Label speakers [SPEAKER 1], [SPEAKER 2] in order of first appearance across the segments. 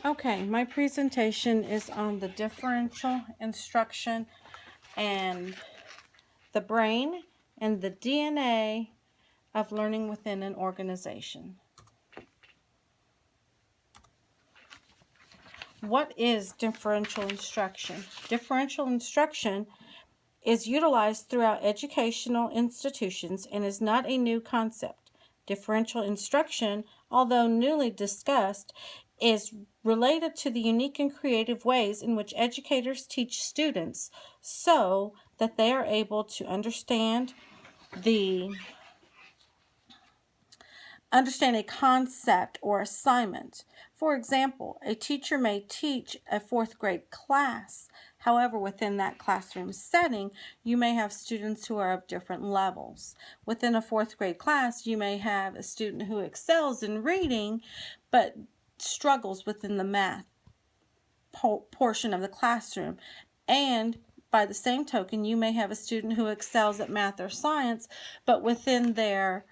[SPEAKER 1] Okay, my presentation is on the differential instruction and the brain and the DNA of learning within an organization. What is differential instruction? Differential instruction is utilized throughout educational institutions and is not a new concept. Differential instruction, although newly discussed, is related to the unique and creative ways in which educators teach students so that they are able to understand a concept or assignment. For example, a teacher may teach a fourth grade class. However, within that classroom setting, you may have students who are of different levels. Within a fourth grade class, you may have a student who excels in reading, but struggles within the math portion of the classroom. And by the same token, you may have a student who excels at math or science, but within their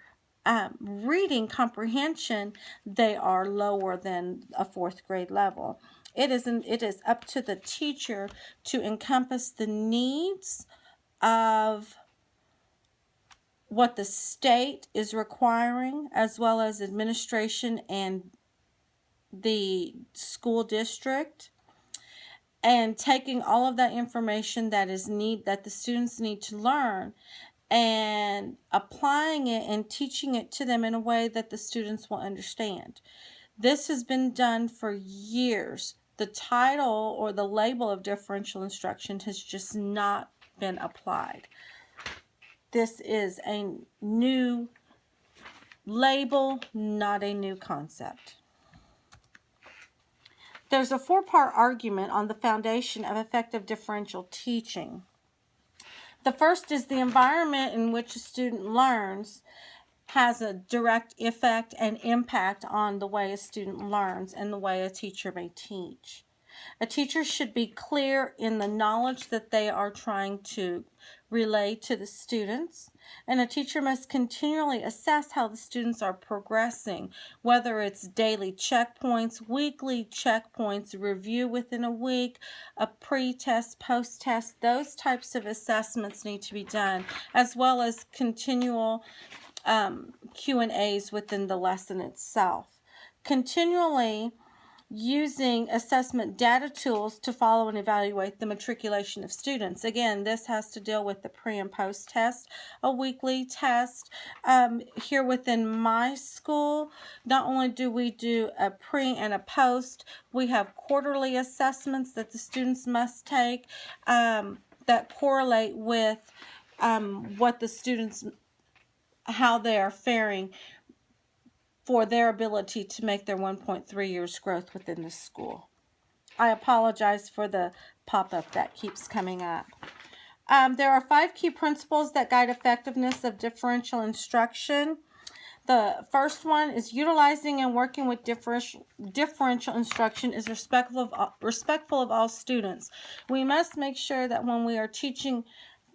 [SPEAKER 1] reading comprehension, they are lower than a fourth grade level. It is up to the teacher to encompass the needs of what the state is requiring, as well as administration and the school district, and taking all of that information that the students need to learn and applying it and teaching it to them in a way that the students will understand. This has been done for years. The title or the label of differential instruction has just not been applied. This is a new label, not a new concept. There's a four-part argument on the foundation of effective differential teaching. The first is the environment in which a student learns has a direct effect and impact on the way a student learns and the way a teacher may teach. A teacher should be clear in the knowledge that they are trying to relay to the students, and a teacher must continually assess how the students are progressing, whether it's daily checkpoints, weekly checkpoints, review within a week, a pre-test, post-test. Those types of assessments need to be done, as well as continual Q&As within the lesson itself. Continually using assessment data tools to follow and evaluate the matriculation of students. Again, this has to deal with the pre and post test, a weekly test. Here within my school, not only do we do a pre and a post, we have quarterly assessments that the students must take that correlate with what the students, how they are faring for their ability to make their 1.3 years growth within the school. I apologize for the pop-up that keeps coming up. There are 5 key principles that guide effectiveness of differential instruction. The first one is utilizing and working with differential instruction is respectful of all students. We must make sure that when we are teaching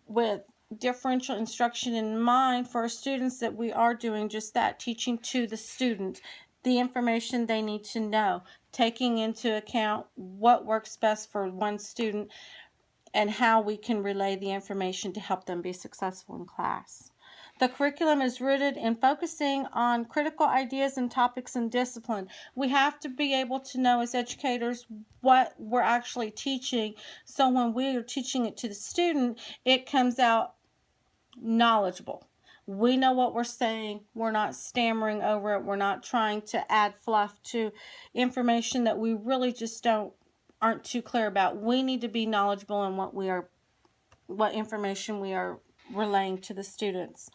[SPEAKER 1] with differential instruction in mind for our students that we are doing just that, teaching to the student the information they need to know, taking into account what works best for one student and how we can relay the information to help them be successful in class. The curriculum is rooted in focusing on critical ideas and topics and discipline. We have to be able to know as educators what we're actually teaching, so when we are teaching it to the student, it comes out knowledgeable. We know what we're saying. We're not stammering over it. We're not trying to add fluff to information that we really just aren't too clear about. We need to be knowledgeable in what information we are relaying to the students.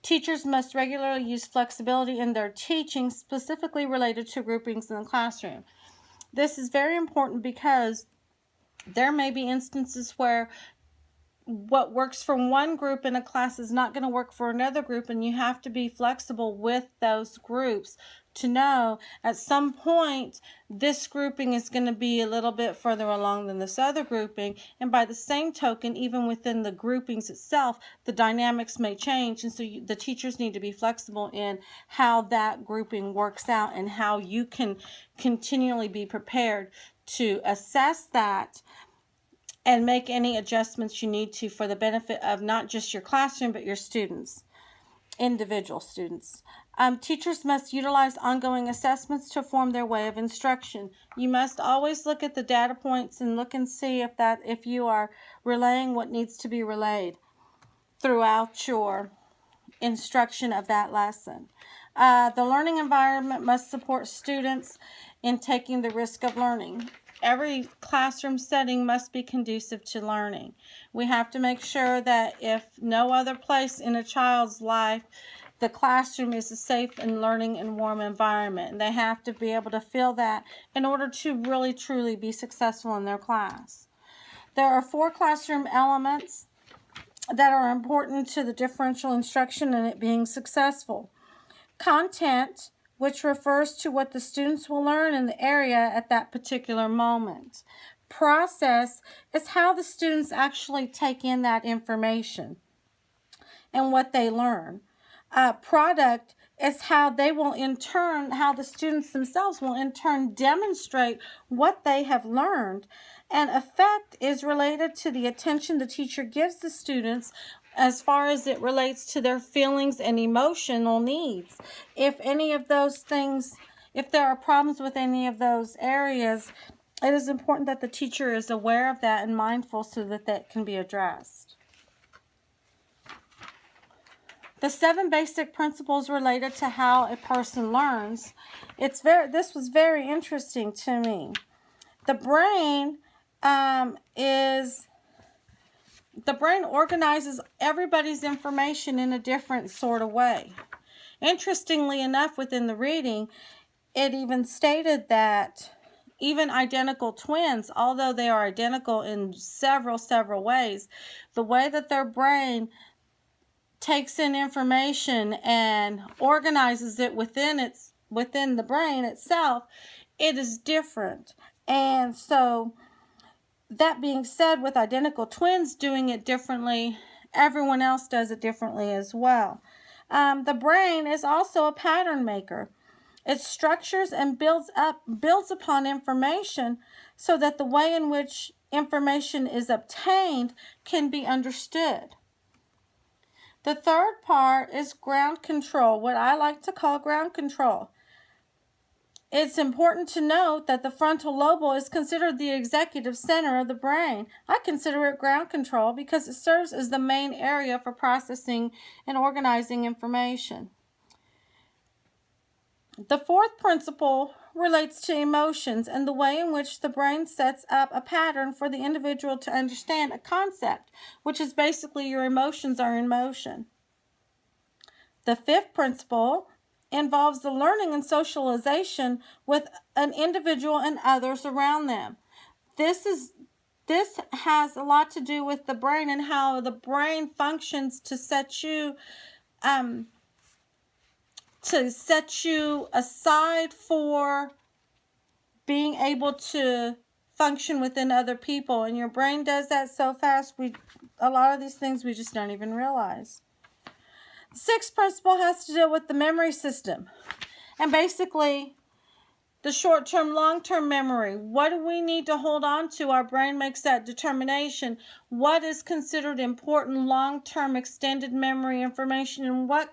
[SPEAKER 1] Teachers must regularly use flexibility in their teaching, specifically related to groupings in the classroom. This is very important because there may be instances where what works for one group in a class is not going to work for another group, and you have to be flexible with those groups to know at some point this grouping is going to be a little bit further along than this other grouping, and by the same token, even within the groupings itself, the dynamics may change, and so the teachers need to be flexible in how that grouping works out and how you can continually be prepared to assess that and make any adjustments you need to for the benefit of not just your classroom, but your students, individual students. Teachers must utilize ongoing assessments to form their way of instruction. You must always look at the data points and look and see if you are relaying what needs to be relayed throughout your instruction of that lesson. The learning environment must support students in taking the risk of learning. Every classroom setting must be conducive to learning. We have to make sure that if no other place in a child's life, the classroom is a safe and learning and warm environment. And they have to be able to feel that in order to really truly be successful in their class. There are 4 classroom elements that are important to the differential instruction and it being successful. Content, which refers to what the students will learn in the area at that particular moment. Process is how the students actually take in that information and what they learn. Product is how they will in turn, how the students themselves will in turn demonstrate what they have learned. And effect is related to the attention the teacher gives the students as far as it relates to their feelings and emotional needs. If any of those things, if there are problems with any of those areas, it is important that the teacher is aware of that and mindful so that that can be addressed. The 7 basic principles related to how a person learns. This was very interesting to me. The brain organizes everybody's information in a different sort of way. Interestingly enough, within the reading, it even stated that even identical twins, although they are identical in several ways, the way that their brain takes in information and organizes it within the brain itself, it is different. And so that being said, with identical twins doing it differently, everyone else does it differently as well. The brain is also a pattern maker. It structures and builds upon information so that the way in which information is obtained can be understood. The third part is ground control, what I like to call ground control. It's important to note that the frontal lobe is considered the executive center of the brain. I consider it ground control because it serves as the main area for processing and organizing information. The 4th principle relates to emotions and the way in which the brain sets up a pattern for the individual to understand a concept, which is basically your emotions are in motion. The 5th principle involves the learning and socialization with an individual and others around them. This has a lot to do with the brain and how the brain functions to set you aside for being able to function within other people. And your brain does that so fast, a lot of these things we just don't even realize. The 6th principle has to do with the memory system. And basically, the short-term, long-term memory. What do we need to hold on to? Our brain makes that determination. What is considered important long-term extended memory information, and what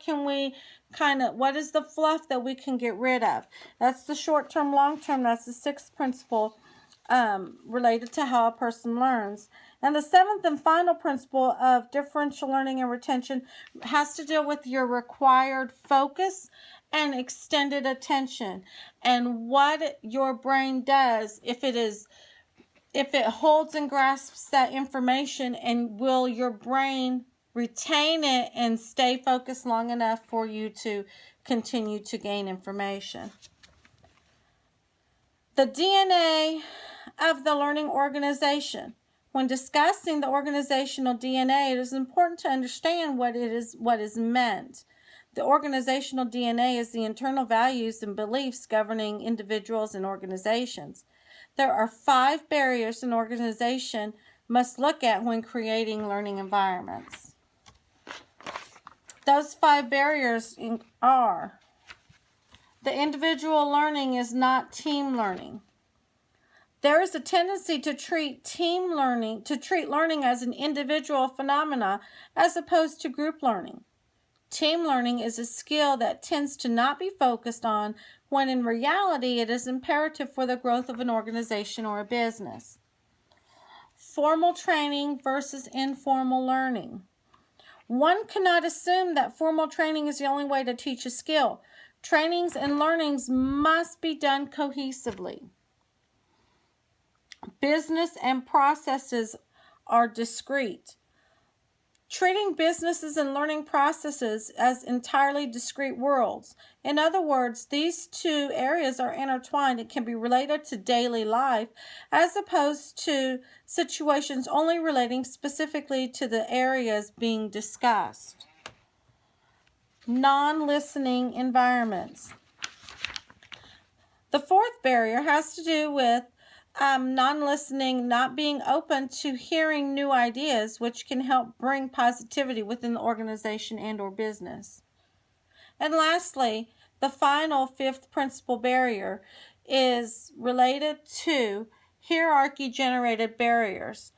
[SPEAKER 1] is the fluff that we can get rid of? That's the short-term, long-term. That's the 6th principle related to how a person learns. And the 7th and final principle of differential learning and retention has to deal with your required focus and extended attention, and what your brain does if it holds and grasps that information, and will your brain retain it and stay focused long enough for you to continue to gain information. The DNA of the learning organization. When discussing the organizational DNA, it is important to understand what is meant. The organizational DNA is the internal values and beliefs governing individuals and organizations. There are 5 barriers an organization must look at when creating learning environments. Those 5 barriers are: the individual learning is not team learning. There is a tendency to treat learning as an individual phenomena as opposed to group learning. Team learning is a skill that tends to not be focused on when in reality it is imperative for the growth of an organization or a business. Formal training versus informal learning. One cannot assume that formal training is the only way to teach a skill. Trainings and learnings must be done cohesively. Business and processes are discrete. Treating businesses and learning processes as entirely discrete worlds. In other words, these 2 areas are intertwined and can be related to daily life as opposed to situations only relating specifically to the areas being discussed. Non-listening environments. The 4th barrier has to do with non-listening, not being open to hearing new ideas, which can help bring positivity within the organization and or business. And lastly, the final 5th principal barrier is related to hierarchy-generated barriers,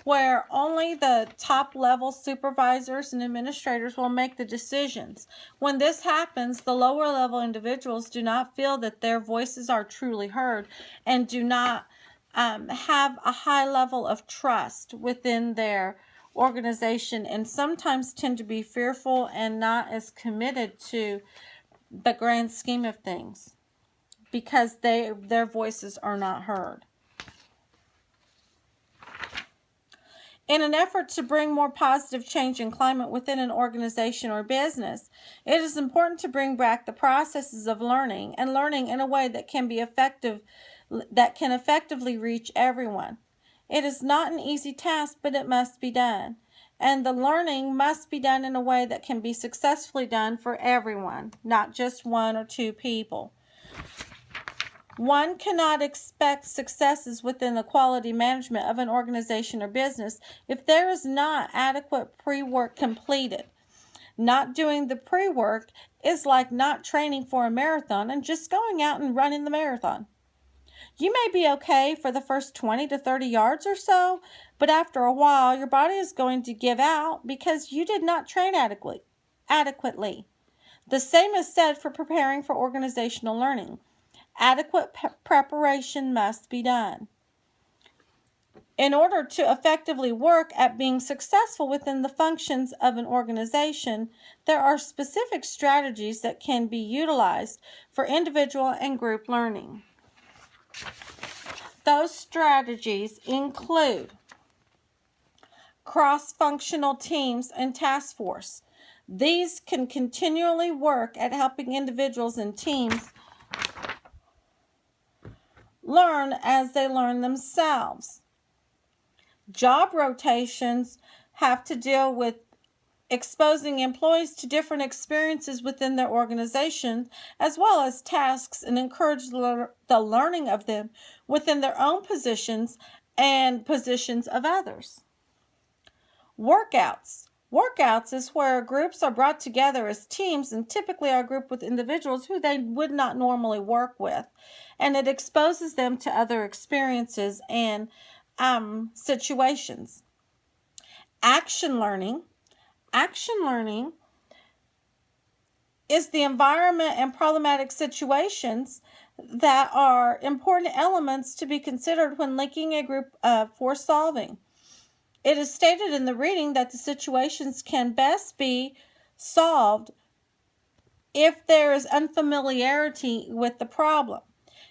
[SPEAKER 1] where only the top-level supervisors and administrators will make the decisions. When this happens, the lower-level individuals do not feel that their voices are truly heard and do not have a high level of trust within their organization, and sometimes tend to be fearful and not as committed to the grand scheme of things because their voices are not heard. In an effort to bring more positive change and climate within an organization or business, it is important to bring back the processes of learning and learning in a way that can effectively reach everyone. It is not an easy task, but it must be done. And the learning must be done in a way that can be successfully done for everyone, not just 1 or 2 people. One cannot expect successes within the quality management of an organization or business if there is not adequate pre-work completed. Not doing the pre-work is like not training for a marathon and just going out and running the marathon. You may be okay for the first 20 to 30 yards or so, but after a while, your body is going to give out because you did not train adequately. The same is said for preparing for organizational learning. Adequate preparation must be done. In order to effectively work at being successful within the functions of an organization, there are specific strategies that can be utilized for individual and group learning. Those strategies include cross-functional teams and task force. These can continually work at helping individuals and teams learn as they learn themselves. Job rotations have to deal with exposing employees to different experiences within their organization, as well as tasks, and encourage the learning of them within their own positions and positions of others. Workouts. Workouts is where groups are brought together as teams and typically are grouped with individuals who they would not normally work with. And it exposes them to other experiences and situations. Action learning. Action learning is the environment and problematic situations that are important elements to be considered when linking a group for solving. It is stated in the reading that the situations can best be solved if there is unfamiliarity with the problem.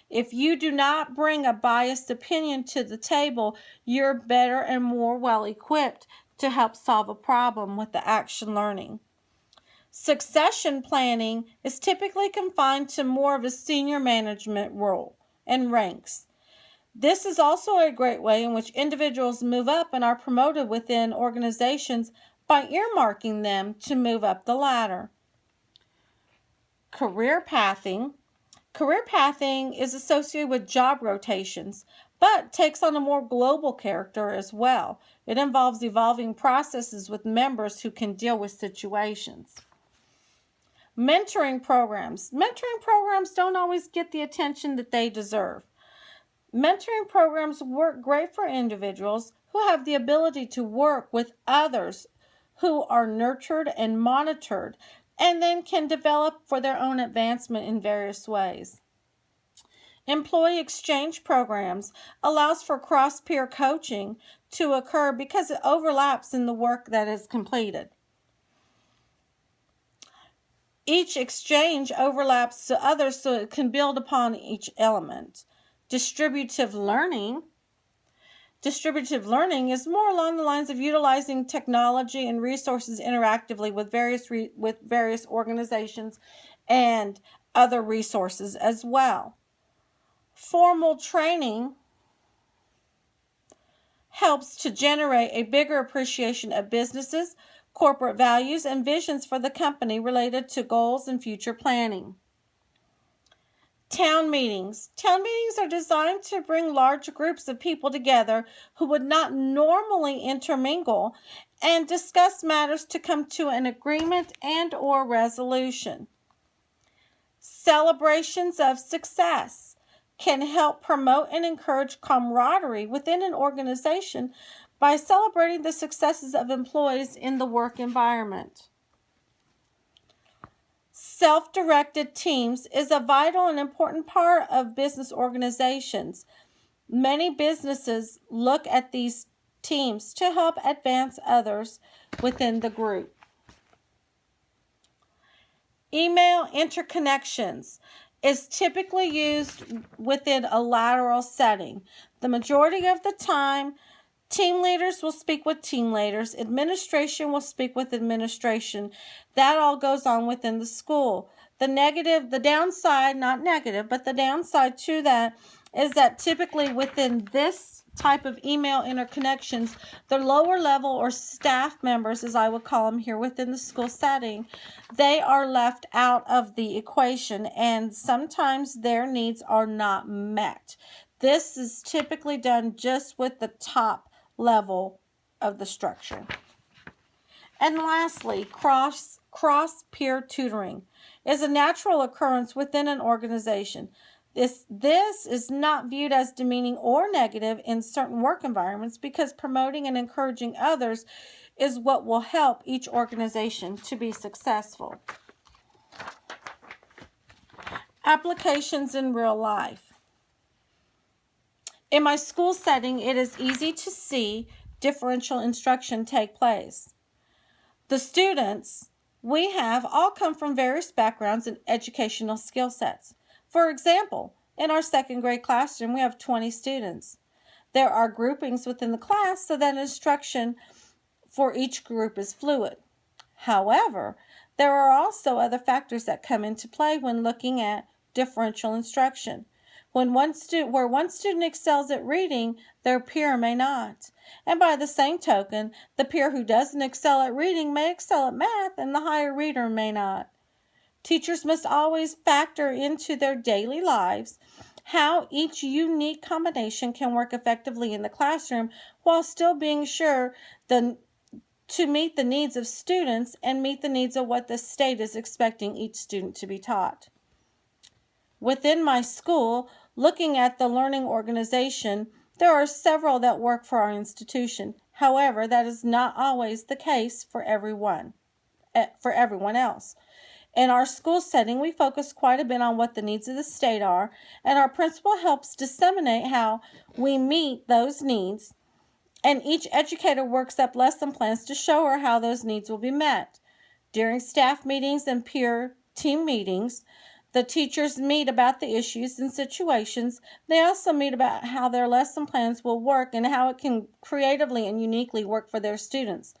[SPEAKER 1] If you do not bring a biased opinion to the table, you're better and more well-equipped to help solve a problem with the action learning. Succession planning is typically confined to more of a senior management role and ranks. This is also a great way in which individuals move up and are promoted within organizations by earmarking them to move up the ladder. Career pathing. Career pathing is associated with job rotations, but takes on a more global character as well. It involves evolving processes with members who can deal with situations. Mentoring programs. Mentoring programs don't always get the attention that they deserve. Mentoring programs work great for individuals who have the ability to work with others who are nurtured and monitored and then can develop for their own advancement in various ways. Employee exchange programs allows for cross-peer coaching to occur because it overlaps in the work that is completed. Each exchange overlaps to others so it can build upon each element. Distributive learning is more along the lines of utilizing technology and resources interactively with various organizations and other resources as well. Formal training helps to generate a bigger appreciation of businesses, corporate values, and visions for the company related to goals and future planning. Town meetings. Town meetings are designed to bring large groups of people together who would not normally intermingle and discuss matters to come to an agreement and/or resolution. Celebrations of success can help promote and encourage camaraderie within an organization by celebrating the successes of employees in the work environment. Self-directed teams is a vital and important part of business organizations. Many businesses look at these teams to help advance others within the group. Email interconnections is typically used within a lateral setting. The majority of the time, team leaders will speak with team leaders. Administration will speak with administration. That all goes on within the school. The downside to that is that typically within this type of email interconnections, the lower level or staff members, as I would call them here within the school setting, they are left out of the equation and sometimes their needs are not met. This is typically done just with the top level of the structure. And lastly, cross-peer tutoring is a natural occurrence within an organization. This is not viewed as demeaning or negative in certain work environments because promoting and encouraging others is what will help each organization to be successful. Applications in real life. In my school setting, it is easy to see differential instruction take place. The students we have all come from various backgrounds and educational skill sets. For example, in our second grade classroom, we have 20 students. There are groupings within the class so that instruction for each group is fluid. However, there are also other factors that come into play when looking at differential instruction. Where one student excels at reading, their peer may not. And by the same token, the peer who doesn't excel at reading may excel at math and the higher reader may not. Teachers must always factor into their daily lives how each unique combination can work effectively in the classroom while still being sure to meet the needs of students and meet the needs of what the state is expecting each student to be taught. Within my school, looking at the learning organization, there are several that work for our institution. However, that is not always the case for everyone else. In our school setting, we focus quite a bit on what the needs of the state are, and our principal helps disseminate how we meet those needs, and each educator works up lesson plans to show her how those needs will be met. During staff meetings and peer team meetings, the teachers meet about the issues and situations. They also meet about how their lesson plans will work and how it can creatively and uniquely work for their students.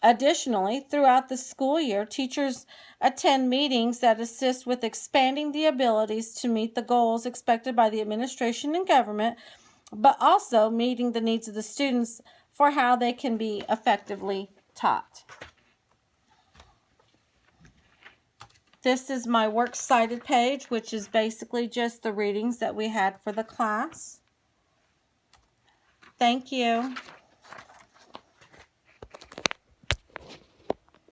[SPEAKER 1] Additionally, throughout the school year, teachers attend meetings that assist with expanding the abilities to meet the goals expected by the administration and government but also meeting the needs of the students for how they can be effectively taught. This is my works cited page, which is basically just the readings that we had for the class. Thank you.